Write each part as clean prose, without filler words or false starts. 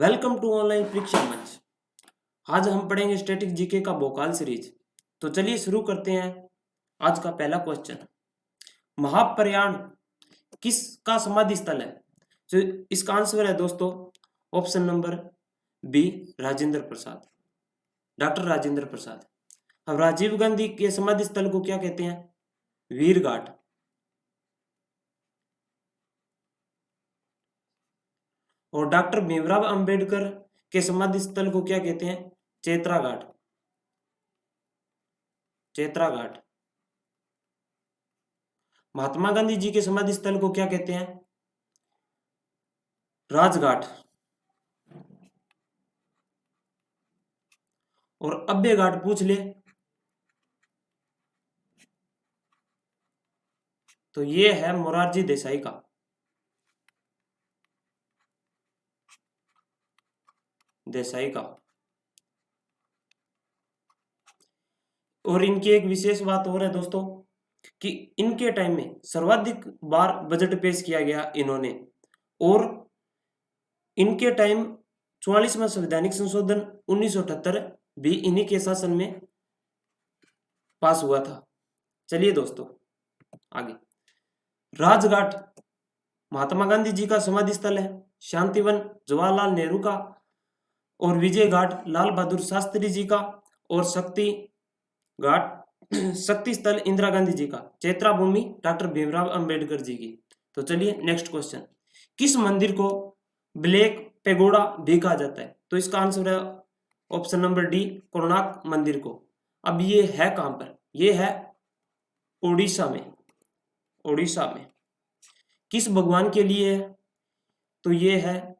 Welcome to online परीक्षा मंच। आज हम पढ़ेंगे स्टैटिक जीके का भोकाल सीरीज। तो चलिए शुरू करते हैं। आज का पहला क्वेश्चन, महाप्रयाण किसका समाधि स्थल है? तो इसका आंसर है दोस्तों option number B, Rajendra Prasad, doctor Rajendra Prasad. अब राजीव गांधी के समाधि स्थल को क्या कहते हैं? वीर घाट। और डॉक्टर भीमराव अंबेडकर के समाधि स्थल को क्या कहते हैं? चेत्रा घाट। चेत्रा घाट। महात्मा गांधी जी के समाधि स्थल को क्या कहते हैं? राजघाट। और अब्बे घाट पूछ ले तो ये है मोरारजी देसाई का। देसाई का। और इनकी एक विशेष बात और है दोस्तों कि इनके टाइम में सर्वाधिक बार बजट पेश किया गया इन्होंने, और इनके टाइम 44वां संवैधानिक संशोधन 1978 भी इन्हीं के शासन में पास हुआ था। चलिए दोस्तों आगे। राजघाट महात्मा गांधी जी का समाधि स्थल है, शांतिवन जवाहरलाल नेहरू का, और विजय घाट लाल बहादुर शास्त्री जी का, और शक्ति घाट शक्ति स्थल इंदिरा गांधी जी का, चैत्रा भूमि डॉक्टर भीमराव अंबेडकर जी की। तो चलिए नेक्स्ट क्वेश्चन, किस मंदिर को ब्लैक पेगोडा भी कहा जाता है? तो इसका आंसर है ऑप्शन नंबर डी, कोणार्क मंदिर को। अब ये है कहां पर? ये है उड़ीसा में। उड़ीसा में। किस भगवान के लिए है? तो ये है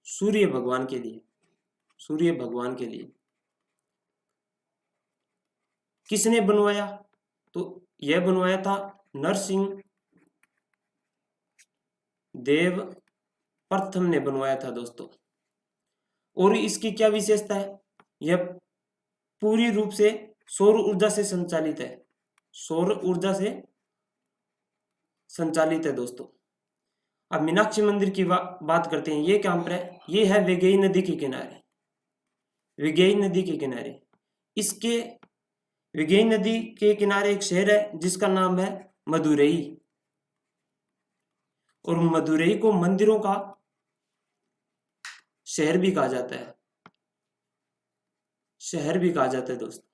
सूर्य भगवान के लिए। सूर्य भगवान के लिए। किसने बनवाया? तो यह बनवाया था नरसिंह देव प्रथम ने बनवाया था दोस्तों। और इसकी क्या विशेषता है? यह पूरी रूप से सौर ऊर्जा से संचालित है। सौर ऊर्जा से संचालित है दोस्तों। अब मीनाक्षी मंदिर की बात करते हैं। ये कहां पर है? ये है वैगई नदी के किनारे। वैगई नदी के किनारे। इसके वैगई नदी के किनारे एक शहर है जिसका नाम है मदुरई। और मदुरई को मंदिरों का शहर भी कहा जाता है। शहर भी कहा जाता है दोस्तों।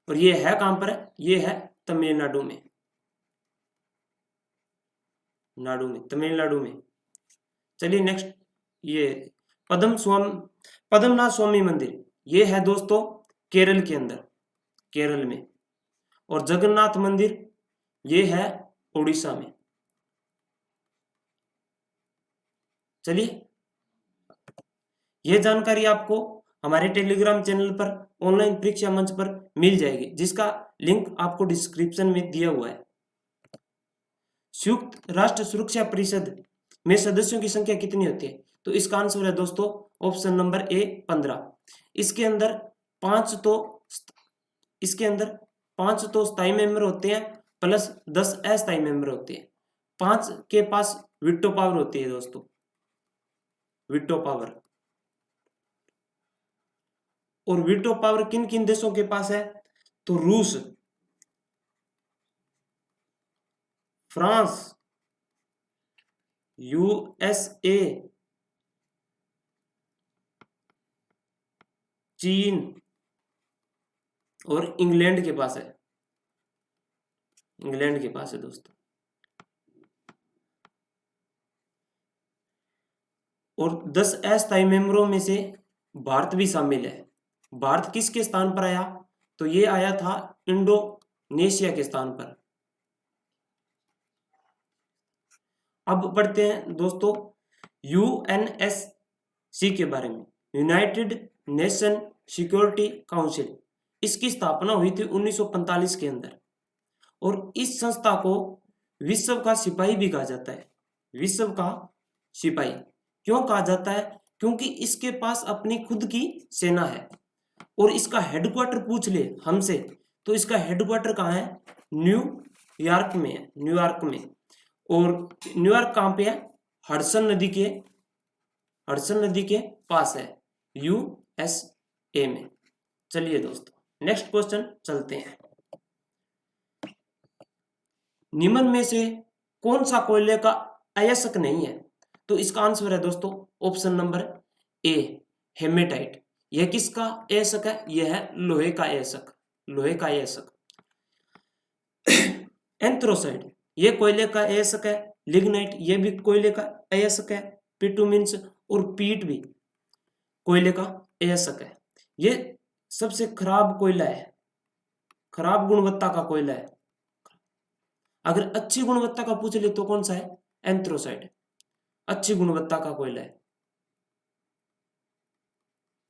और ये है कहां पर है? ये है तमिलनाडु में। तमिलनाडु में। चलिए नेक्स्ट, ये पद्मनाभ स्वामी मंदिर, ये है दोस्तों केरल के अंदर, केरल में। और जगन्नाथ मंदिर ये है उड़ीसा में। चलिए यह जानकारी आपको हमारे टेलीग्राम चैनल पर ऑनलाइन परीक्षा मंच पर मिल जाएगी, जिसका लिंक आपको डिस्क्रिप्शन में दिया हुआ है। संयुक्त राष्ट्र सुरक्षा परिषद में सदस्यों की संख्या कितनी होती है? तो इसका आंसर है दोस्तों ऑप्शन नंबर ए, 15। इसके अंदर पांच तो स्थायी मेंबर होते हैं प्लस 10 अस्थायी मेंबर होते हैं। 5 के पास वीटो पावर होती है दोस्तों, वीटो पावर। और वीटो पावर किन किन देशों के पास है? तो रूस, फ्रांस, यूएसए, चीन और इंग्लैंड के पास है। इंग्लैंड के पास है दोस्तों। और 10 अस्थायी मेंबरों में से भारत भी शामिल है। भारत किसके स्थान पर आया? तो ये आया था इंडोनेशिया के स्थान पर। अब पढ़ते हैं दोस्तों यूएनएससी के बारे में, यूनाइटेड नेशन सिक्योरिटी काउंसिल। इसकी स्थापना हुई थी 1945 के अंदर। और इस संस्था को विश्व का सिपाही भी कहा जाता है। विश्व का सिपाही क्यों कहा जाता है? क्योंकि इसके पास अपनी खुद की सेना है। और इसका हेडक्वार्टर पूछ ले हमसे तो इसका हेडक्वार्टर कहाँ है? न्यूयॉर्क में है। न्यूयॉर्क में। और न्यूयॉर्क कहाँ पे है? हडसन हडसन नदी के पास है, यूएसए में। चलिए दोस्तों नेक्स्ट क्वेश्चन चलते हैं। निम्न में से कौन सा कोयले का अयस्क नहीं है? तो इसका आंसर है दोस्तों ऑप्शन नंबर ए, हेमेटाइट। यह किसका अयस्क है? यह है लोहे का अयस्क, लोहे का अयस्क। एंथ्रोसाइड ये कोयले का अयस्क है। लिग्नाइट ये भी कोयले का अयस्क है। पिटुमिन्स और पीट भी कोयले का अयस्क है। ये सबसे खराब कोयला है, खराब गुणवत्ता का कोयला है। अगर अच्छी गुणवत्ता का पूछ ले तो कौन सा है? एंथ्रोसाइड, अच्छी गुणवत्ता का कोयला है,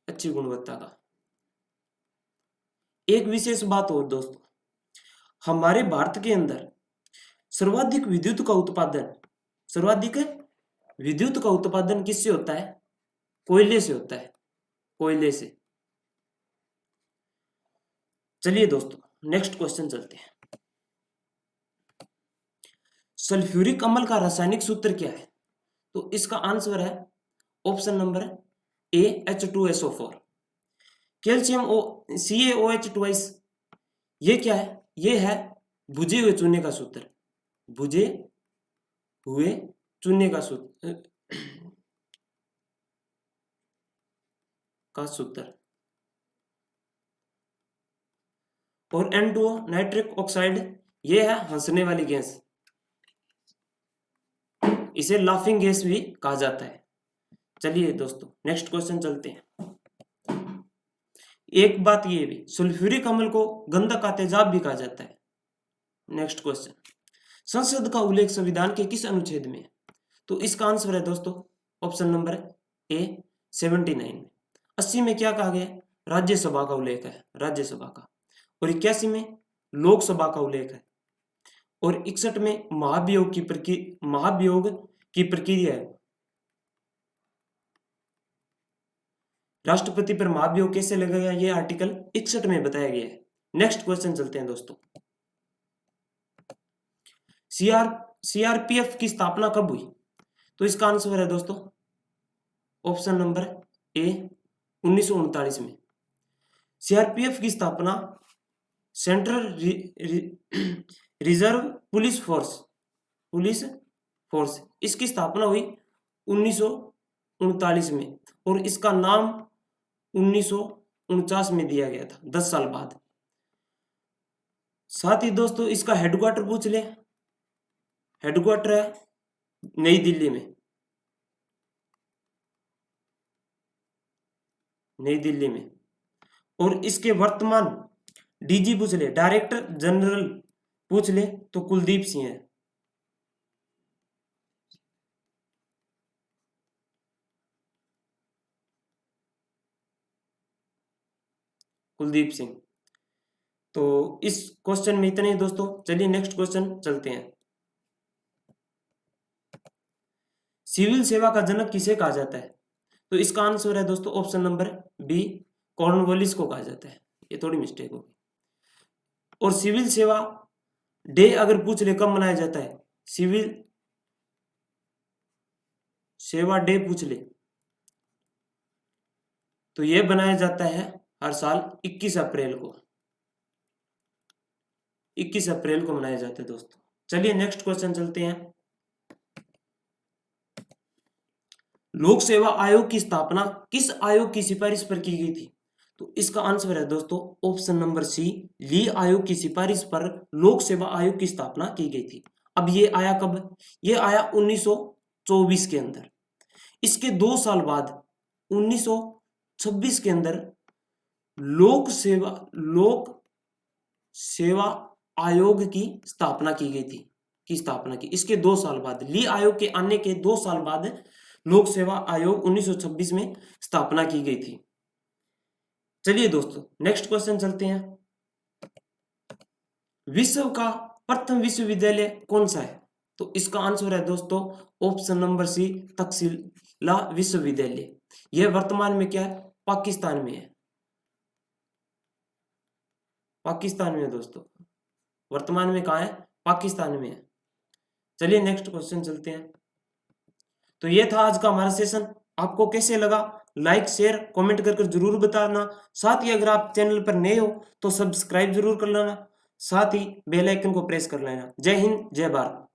अच्छी गुणवत्ता का। एक विशेष बात और दोस्तों, हमारे भारत के अंदर सर्वाधिक विद्युत का उत्पादन किससे होता है? कोयले से होता है, कोयले से। चलिए दोस्तों नेक्स्ट क्वेश्चन चलते हैं। सल्फ्यूरिक अम्ल का रासायनिक सूत्र क्या है? तो इसका आंसर है option number A, H2SO4। Calcium CaOH ये क्या है? ये है बुझे हुए चूने का सूत्र, बुझे हुए चूने का सूत्र। और N2O नाइट्रिक ऑक्साइड ये है हंसने वाली गैस, इसे लाफिंग गैस भी कहा जाता है। चलिए दोस्तों नेक्स्ट क्वेश्चन चलते हैं। एक बात ये भी, सल्फ्यूरिक अम्ल को गंधक का तेजाब भी कहा जाता है। नेक्स्ट क्वेश्चन, संसद का उल्लेख संविधान के किस अनुच्छेद में है? तो इसका आंसर है दोस्तों ऑप्शन नंबर ए, 79 में। 80 में क्या कहा गया? राज्यसभा का उल्लेख है, राज्यसभा का। और 81 में लोकसभा का उल्लेख है। और 61 में महाभियोग की प्रक्रिया है। राष्ट्रपति पर महाभियोग कैसे लगेगा? ये आर्टिकल 61 में बताया गया है। नेक्स्ट क्वेश्चन चलते हैं दोस्तों। सीआरपीएफ की स्थापना कब हुई? तो इसका आंसर है दोस्तों ऑप्शन नंबर ए, 1939 में। सीआरपीएफ की स्थापना सेंट्रल रिजर्व पुलिस फोर्स इसकी स्थापना हुई 1939 में। और इसका नाम 1949 में दिया गया था, 10 साल बाद। साथ ही दोस्तों इसका हेडक्वार्टर पूछ ले, हेडक्वार्टर है नई दिल्ली में, नई दिल्ली में। और इसके वर्तमान डीजी पूछ ले, डायरेक्टर जनरल पूछ ले तो कुलदीप सिंह है, कुलदीप सिंह। तो इस क्वेश्चन में इतने ही दोस्तों। चलिए नेक्स्ट क्वेश्चन चलते हैं। सिविल सेवा का जनक किसे कहा जाता है? तो इसका आंसर है दोस्तों ऑप्शन नंबर बी, कॉर्नवालिस को कहा जाता है। ये थोड़ी मिस्टेक होगी। और सिविल सेवा डे अगर पूछ ले कब मनाया जाता है, सिविल सेवा डे पूछ ले तो यह बनाया जाता है हर साल 21 अप्रैल को, 21 अप्रैल को मनाया जाता है दोस्तों। चलिए नेक्स्ट क्वेश्चन चलते हैं। लोक सेवा आयोग की स्थापना किस आयोग की सिफारिश पर की गई थी? तो इसका आंसर है दोस्तों ऑप्शन नंबर सी, ली आयोग की सिफारिश पर लोक सेवा आयोग की स्थापना की गई थी। अब ये आया कब? ये आया 1924 के अंदर। इसके 2 साल बाद 1926 के अंदर लोक सेवा आयोग की स्थापना की गई थी, इसके 2 साल बाद, ली आयोग के आने के 2 साल बाद लोक सेवा आयोग 1926 में स्थापना की गई थी। चलिए दोस्तों नेक्स्ट क्वेश्चन चलते हैं। विश्व का प्रथम विश्वविद्यालय कौन सा है? तो इसका आंसर है दोस्तों ऑप्शन नंबर सी, तक्षशिला विश्वविद्यालय। यह वर्तमान में क्या है? पाकिस्तान में है, पाकिस्तान में दोस्तों। वर्तमान में कहाँ है? पाकिस्तान में है। चलिए नेक्स्ट क्वेश्चन चलते हैं। तो ये था आज का हमारा सेशन। आपको कैसे लगा लाइक शेयर कमेंट कर जरूर बताना। साथ ही अगर आप चैनल पर नए हो तो सब्सक्राइब जरूर कर लेना, साथ ही बेल आइकन को प्रेस कर लेना। जय हिंद, जय भारत।